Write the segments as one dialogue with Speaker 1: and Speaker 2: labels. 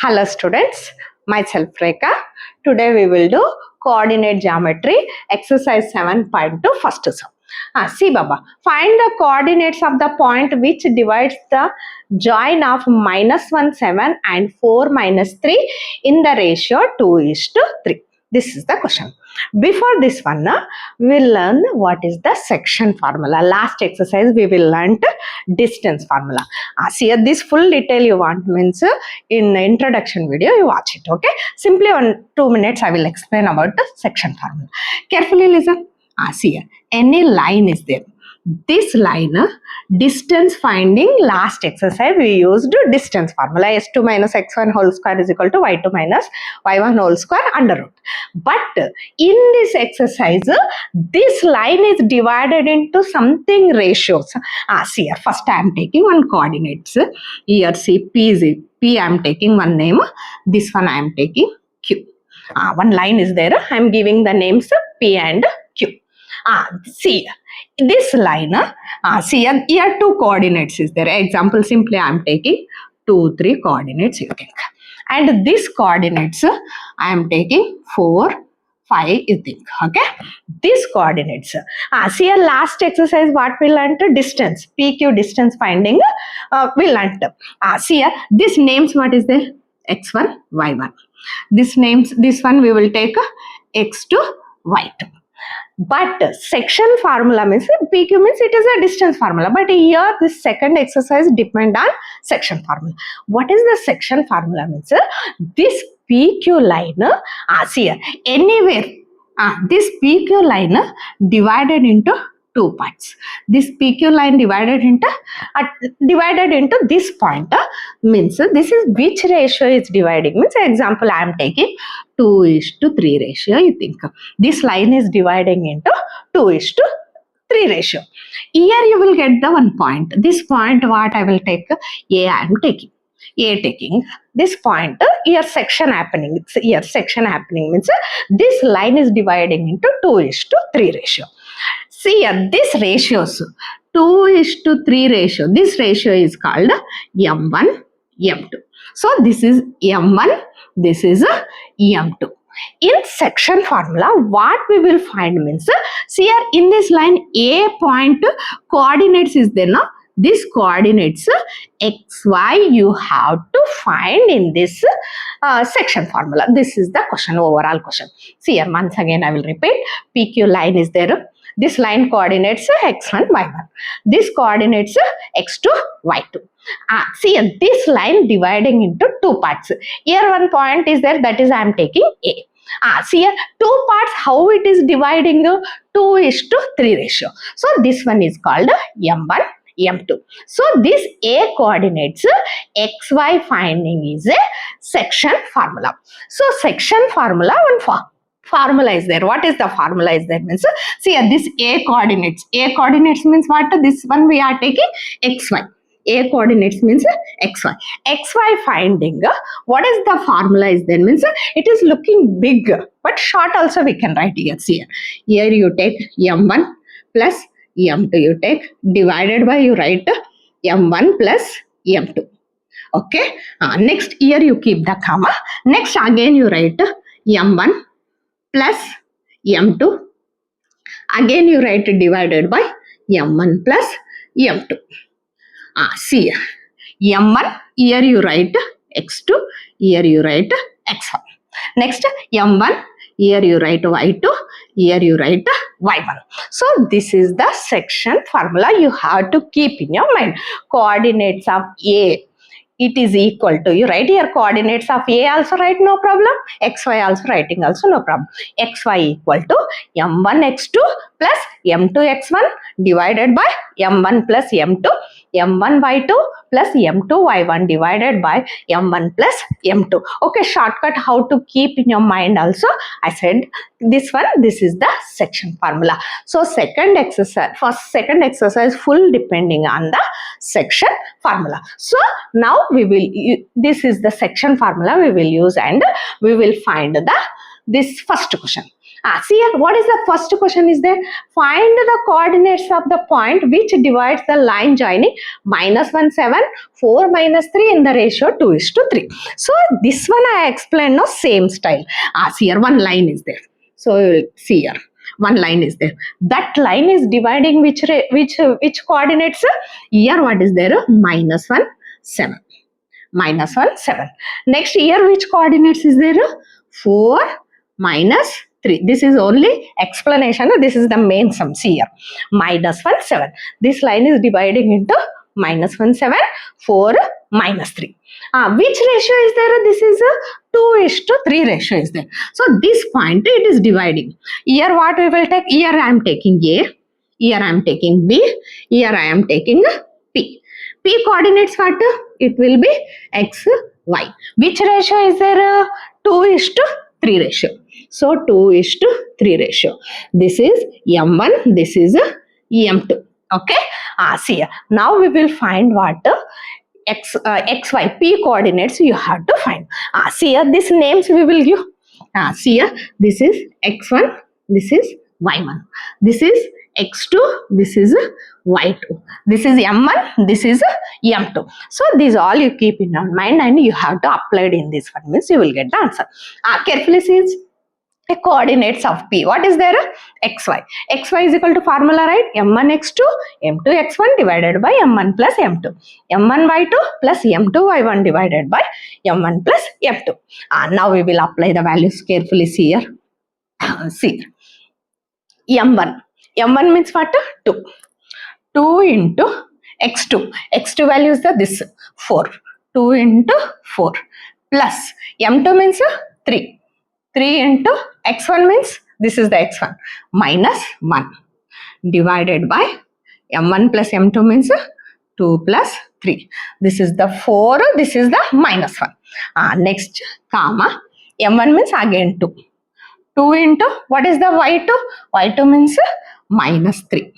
Speaker 1: Hello students, myself Rekha. Today we will do coordinate geometry exercise 7.2 first sum. See Baba, find the coordinates of the point which divides the join of -1, 7 and 4, -3 in the ratio 2:3. This is the question. Before this one, we'll learn what is the section formula. Last exercise we will learn distance formula. See this full detail you want means in the introduction video you watch it. Okay, simply 2 minutes I will explain about the section formula. Carefully listen. See here, any line is there. This line, distance finding, last exercise we used distance formula. S2 minus x1 whole square is equal to y2 minus y1 whole square under root. But in this exercise, this line is divided into something ratios. See here, first I am taking one coordinates. Here see P I am taking one name. This one I am taking Q. One line is there. I am giving the names P and Q. See this line, see here 2 coordinates is there. Example, simply I am taking 2, 3 coordinates you think. And this coordinates I am taking 4, 5 you think. Okay, this coordinates. See here last exercise what we learnt? Distance, PQ distance finding we learnt. See here this names what is there? X1, Y1. This names, this one we will take X2, Y2. But section formula means PQ means it is a distance formula. But here this second exercise depend on section formula. What is the section formula means? This PQ line, see here, anywhere this PQ line divided into 2 parts. This PQ line divided into this point means this is which ratio is dividing means example I am taking 2:3 ratio you think. This line is dividing into 2:3 ratio. Here you will get the one point. This point what I will take? A I am taking. A taking this point here section happening. It's here section happening means this line is dividing into 2:3 ratio. See here this ratios 2:3 ratio. This ratio is called M1, M2. So this is M1, this is M2. In section formula, what we will find means, see here in this line A point coordinates is there now. This coordinates XY you have to find in this section formula. This is the question, overall question. See here once again I will repeat. PQ line is there. This line coordinates x1, y1. This coordinates x2, y2. See this line dividing into 2 parts. Here one point is there, that is I am taking A. See here 2 parts, how it is dividing 2:3 ratio. So this one is called M1, M2. So this A coordinates XY finding is a section formula. So section formula, one formula is there. What is the formula is there means, see here this A coordinates. A coordinates means what? This one we are taking XY. A coordinates means XY. XY finding, what is the formula is there means, it is looking big but short also we can write here. See here you take M1 plus M2 you take, divided by you write M1 plus M2. Okay, next here you keep the comma. Next again you write M1 plus M2. Again you write divided by M1 plus M2. See M1, here you write X2, here you write X1. Next M1, here you write Y2, here you write Y1. So this is the section formula you have to keep in your mind. Coordinates of A, it is equal to, you write here coordinates of A also write no problem, XY also writing also no problem. XY equal to M1 X2 plus M2 X1 divided by M1 plus M2, M1 Y2 plus M2 Y1 divided by M1 plus M2. Okay, shortcut how to keep in your mind also. I said this one, this is the section formula. So second exercise full depending on the section formula. So now we will, this is the section formula we will use and we will find this first question. See here, what is the first question is there? Find the coordinates of the point which divides the line joining -1, 7, 4, -3 in the ratio 2:3. So this one I explained no same style. See here, one line is there. So you will see here, one line is there. That line is dividing which coordinates? Here what is there? -1, 7. -1, 7. Next here which coordinates is there? 4, -3. This is only explanation. This is the main sum. See here, -1, 7. This line is dividing into -1, 7, 4, -3. Which ratio is there? This is a 2:3 ratio is there. So this point it is dividing. Here what we will take? Here I am taking A. Here I am taking B. Here I am taking P. P coordinates what? It will be X, Y. Which ratio is there? 2:3 ratio. So 2:3 ratio. This is M1. This is M2. Okay. See here. Now we will find what? X, Y, P coordinates you have to find. See here, these names we will give. See here, this is X1, this is Y1, this is X2, this is Y2, this is M1, this is M2. So these all you keep in your mind and you have to apply it in this one, means you will get the answer. Carefully see the coordinates of P. What is there? XY. XY is equal to formula, right? M1 x2, M2 x1 divided by M1 plus M2. M1 y2 plus M2 y1 divided by M1 plus M2. Now we will apply the values. Carefully see here. See. M1. M1 means what? 2. 2 into x2. X2 value is this 4. 2 into 4 plus M2 means 3. 3 into x1 means this is the x1 minus 1 divided by m1 plus m2 means 2 plus 3. This is the 4, this is the minus 1. Next, comma, m1 means again 2. 2 into, what is the y2? Y2 means minus 3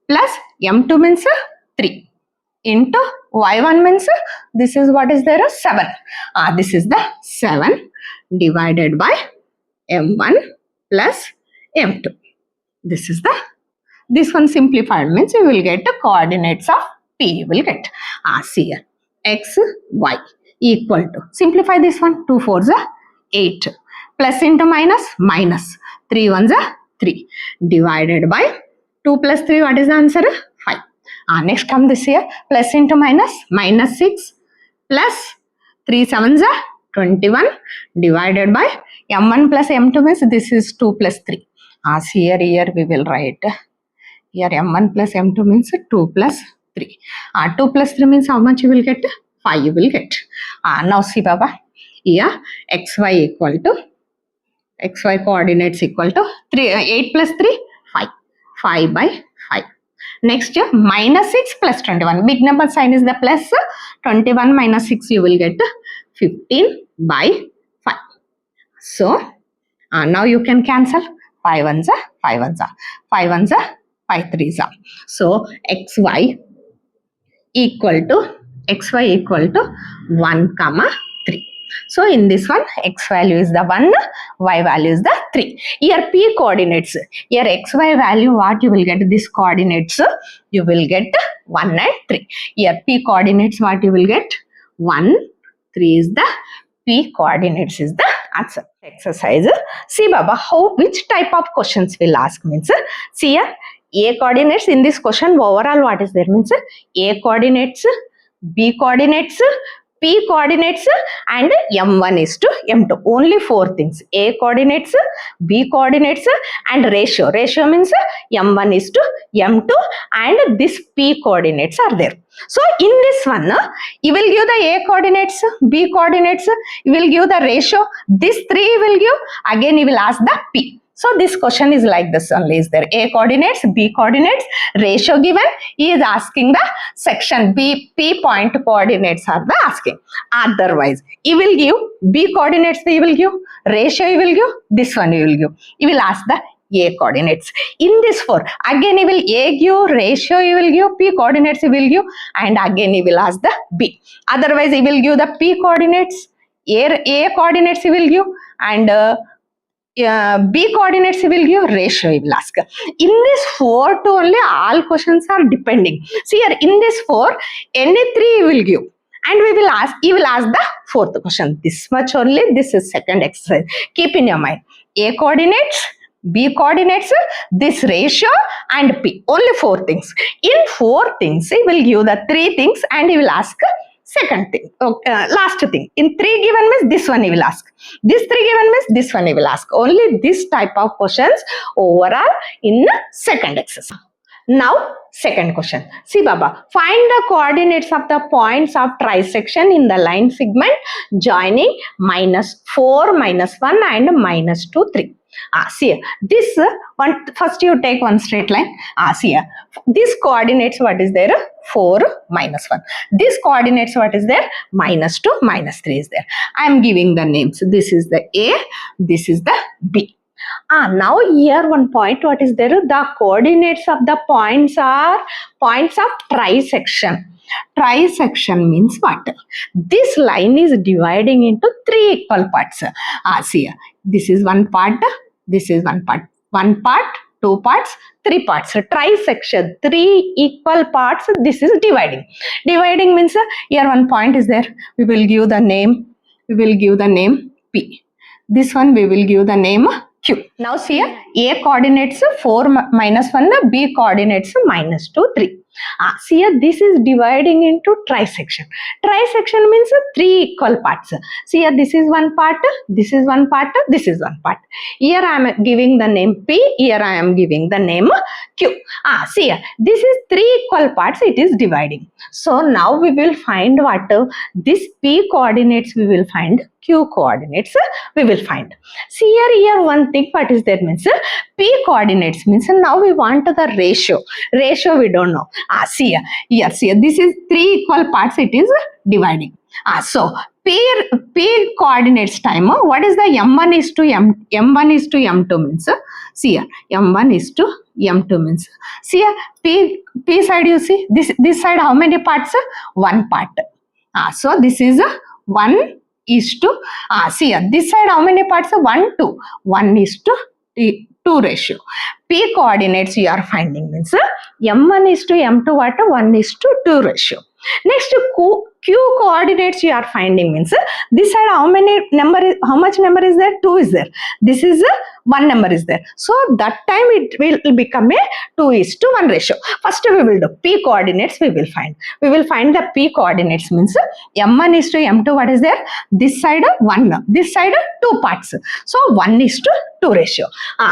Speaker 1: plus m2 means 3 into y1 means this is what is there? 7. This is the 7 divided by m1 plus m2. This one simplified means you will get the coordinates of P. You will get. See here, x, y equal to, simplify this one, 2 4s are 8, plus into minus, minus, 3 1s are 3, divided by 2 plus 3, what is the answer? 5. Next come this here, plus into minus, minus 6, plus 3 7s are 21, divided by m1 plus m2 means this is 2 plus 3. Here we will write, here m1 plus m2 means 2 plus 3. 2 plus 3 means how much you will get? 5 you will get. Now see Baba, here xy equal to, xy coordinates equal to 8 plus 3, 5. 5 by 5. Next, minus 6 plus 21. Big number sign is the plus. 21 minus 6 you will get 15 by 5. So, now you can cancel. 5 1s are 5 1s are 5 1s are 5 3s are. So, xy equal to 1 comma 3. So in this one, x value is the 1, y value is the 3. Here P coordinates, here xy value, what you will get? This coordinates, you will get 1 and 3. Here P coordinates, what you will get? 1, 3 is the P coordinates is the answer. Exercise. See Baba, which type of questions will ask means, see here, A coordinates in this question, overall what is there means, A coordinates, B coordinates, P coordinates and M1 is to M2. Only 4 things. A coordinates, B coordinates and ratio. Ratio means M1 is to M2 and this P coordinates are there. So in this one, you will give the A coordinates, B coordinates, you will give the ratio. This 3 you will give. Again you will ask the P. So this question is like this only. Is there A coordinates, B coordinates, ratio given. He is asking the section B, P point coordinates are the asking. Otherwise, he will give B coordinates, he will give ratio, he will give this one, he will give. He will ask the A coordinates. In this 4, again he will A give, ratio he will give, P coordinates he will give, and again he will ask the B. Otherwise, he will give the P coordinates, A coordinates he will give, and B coordinates will give, ratio he will ask. In this 4 to only all questions are depending. See here, in this 4, any 3 he will give. And he will ask the fourth question. This much only, this is second exercise. Keep in your mind. A coordinates, B coordinates, this ratio and P. Only 4 things. In 4 things, he will give the 3 things and he will ask second thing, last thing. In 3 given means this one he will ask. This 3 given means this one he will ask. Only this type of questions overall in second exercise. Now, second question. See Baba, find the coordinates of the points of trisection in the line segment joining -4, -1 and -2, 3. See this one, first you take one straight line. See here, this coordinates what is there? 4, -1. This coordinates what is there? -2, -3 is there. I am giving the names. This is the A, this is the B. Now here one point, what is there? The coordinates of the points are points of trisection. Trisection means what? This line is dividing into 3 equal parts. See here, this is one part, this is one part, 2 parts, 3 parts. Trisection, 3 equal parts, this is dividing. Dividing means here one point is there, we will give the name, P. This one we will give the name Q. Now see here, A coordinates 4, -1, B coordinates -2, 3. See here, this is dividing into trisection. Trisection means 3 equal parts. See here, this is one part, this is one part, this is one part. Here I am giving the name P, here I am giving the name Q. See here, this is 3 equal parts, it is dividing. So now we will find what? This P coordinates we will find, Q coordinates we will find. See here one thing, what is that means? P coordinates means now we want the ratio. Ratio we don't know. See here, see here, this is 3 equal parts, it is dividing. So P coordinates time, what is the M1 is to M1 is to M2 means? See here, M1 is to M2 means. See here, P side you see, this side how many parts? 1 part. So this is 1 is to, see here, this side how many parts? 1, 2. 1 is to 2 ratio. P coordinates you are finding means M1 is to M2 what? 1 is to 2 ratio. Next Q coordinates you are finding means this side how much number is there? 2 is there. This is 1 number is there. So that time it will become a 2 is to 1 ratio. First we will do P coordinates we will find. We will find the P coordinates means M1 is to M2 what is there? This side 1, this side 2 parts. So 1 is to 2 ratio.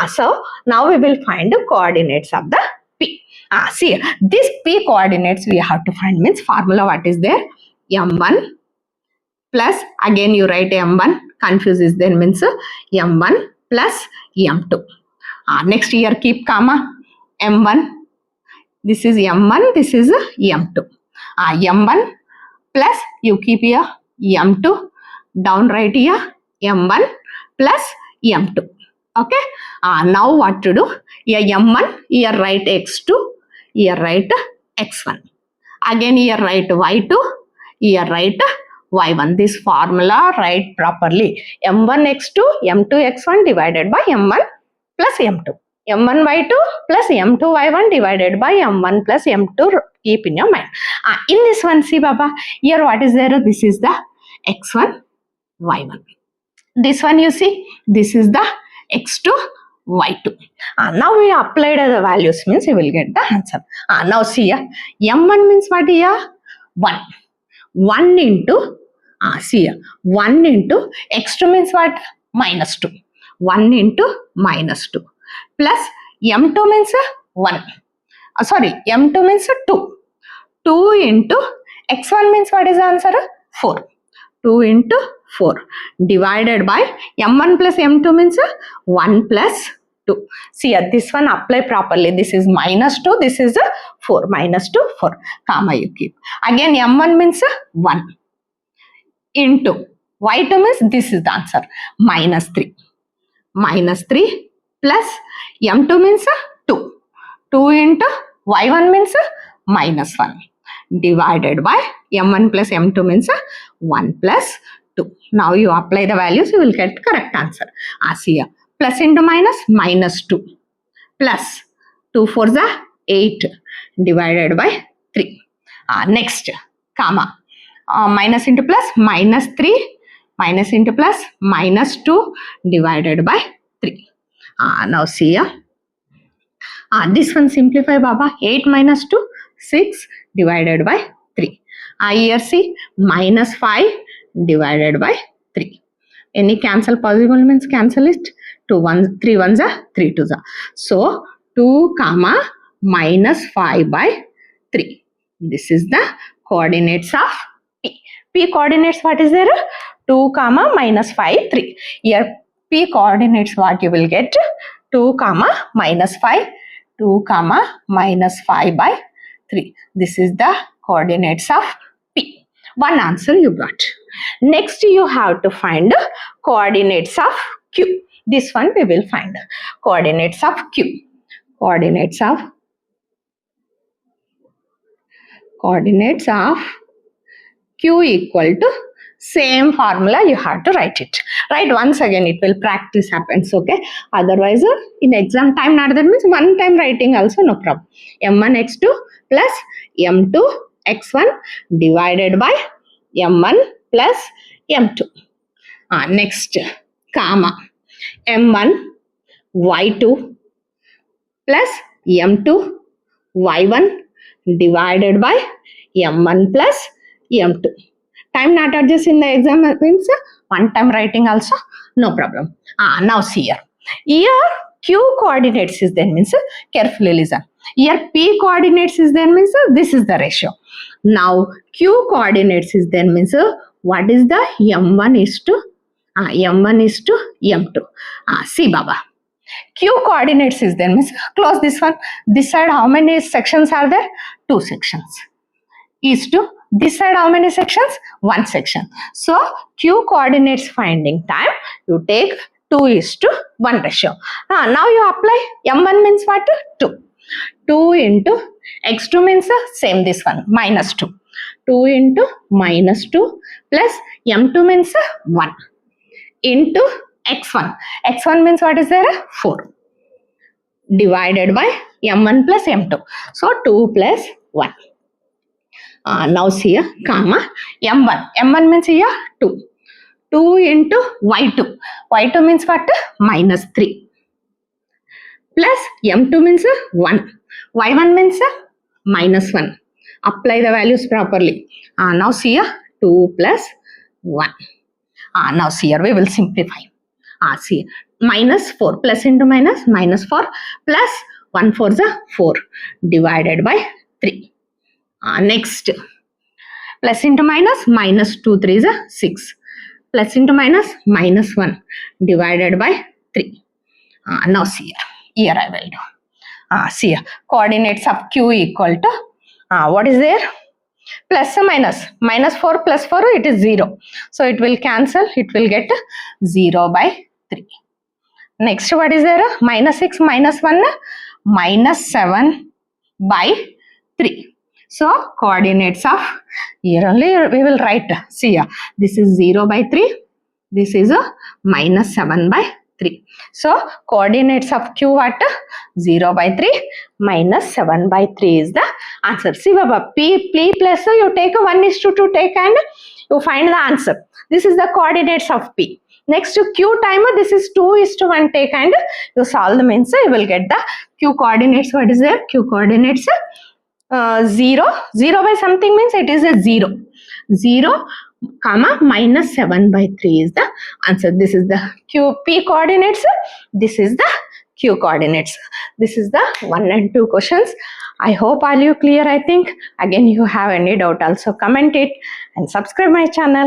Speaker 1: So now we will find the coordinates of the P. See, this P coordinates we have to find means formula what is there? M1 plus, again you write M1, confuse is there means M1 plus M2. Next here keep comma, M1, this is M1, this is M2. M1 plus, you keep here M2, down right here M1 plus M2. Okay. Now what to do? Here M1, here write X2, here write X1. Again here write Y2, here write Y1. This formula write properly. M1 X2, M2 X1 divided by M1 plus M2. M1 Y2 plus M2 Y1 divided by M1 plus M2. Keep in your mind. In this one, see Baba, here what is there? This is the X1, Y1. This one you see, this is the X2, Y2. Now we applied the values means you will get the answer. Now see here, M1 means what here? 1. 1 into, see here, 1 into X2 means what? -2. 1 into -2 plus M2 means 1. Sorry, M2 means 2. 2 into X1 means what is the answer? 4. 2 into 4 divided by M1 plus M2 means 1 plus 2. See here, this one apply properly. This is -2, this is 4. -2, 4. Comma you keep. Again M1 means 1 into Y2 means this is the answer. -3. -3 plus M2 means 2. 2 into Y1 means -1 divided by M1 plus M2 means 1 plus 2. Now you apply the values, you will get correct answer. See here, plus into minus, minus 2, plus 2 4s are 8 divided by 3. Next, comma, minus into plus, minus 3, minus into plus, minus 2 divided by 3. Now see here. This one simplify, Baba. 8 minus 2, 6 divided by 3. Here see, minus 5 divided by 3. Any cancel possible means cancel it. 2 1s, 3 1s are 3 2s are. So 2 comma minus 5 by 3. This is the coordinates of P. P coordinates what is there? 2 comma minus 5 3. Here P coordinates what you will get? 2 comma minus 5, 2 comma minus 5 by 3. This is the coordinates of P. One answer you got. Next you have to find coordinates of Q. This one we will find. Coordinates of Q. Coordinates of Q equal to same formula you have to write it. Right, once again it will practice happens, okay? Otherwise in exam time not that means one time writing also no problem. M1 x2 plus M2 x1 divided by M1 plus M2. Next, comma, M1 y2 plus M2 y1 divided by M1 plus M2. Time not adjust in the exam means one time writing also no problem. Now see here. Here Q coordinates is there means carefully listen. Here P coordinates is there means this is the ratio. Now Q coordinates is there means what is the M1 is to M2. See Baba. Q coordinates is there means close this one. This side how many sections are there? 2 sections. Is to this side how many sections? 1 section. So Q coordinates finding time you take 2:1 ratio. Now you apply M1 means what? 2. 2 into x2 means same this one minus 2. 2 into minus 2 plus M2 means 1 into x1. x1 means what is there? 4 divided by M1 plus M2. So 2 plus 1. Now see here, comma, M1. M1 means here 2. 2 into Y2. Y2 means what? Minus 3. Plus M2 means 1. Y1 means minus 1. Apply the values properly. Now see here, 2 plus 1. Now see here, we will simplify. See, minus 4. Plus into minus, minus 4. Plus 1 4 is 4 divided by 3. Next, plus into minus, minus 2 3 is 6. Plus into minus, minus 1 divided by 3. Now see here I will do. See here, coordinates of Q equal to, what is there? Plus or minus, minus 4 plus 4 it is 0. So it will cancel, it will get 0 by 3. Next what is there? Minus 6 minus 1, minus 7 by 3. So coordinates of, here only we will write, see here, this is 0 by 3, this is a minus 7 by 3. So coordinates of Q what? 0 by 3 minus 7 by 3 is the answer. See Baba, P plus you take a 1:2 take and you find the answer. This is the coordinates of P. Next to Q timer, this is 2:1 take and you solve the means you will get the Q coordinates. What is there? Q coordinates 0 by something means it is a 0 comma minus 7 by 3 is the answer. This is the P coordinates, this is the Q coordinates. This is the 1 and 2 questions. I hope all you clear. I think again you have any doubt also comment it and subscribe my channel.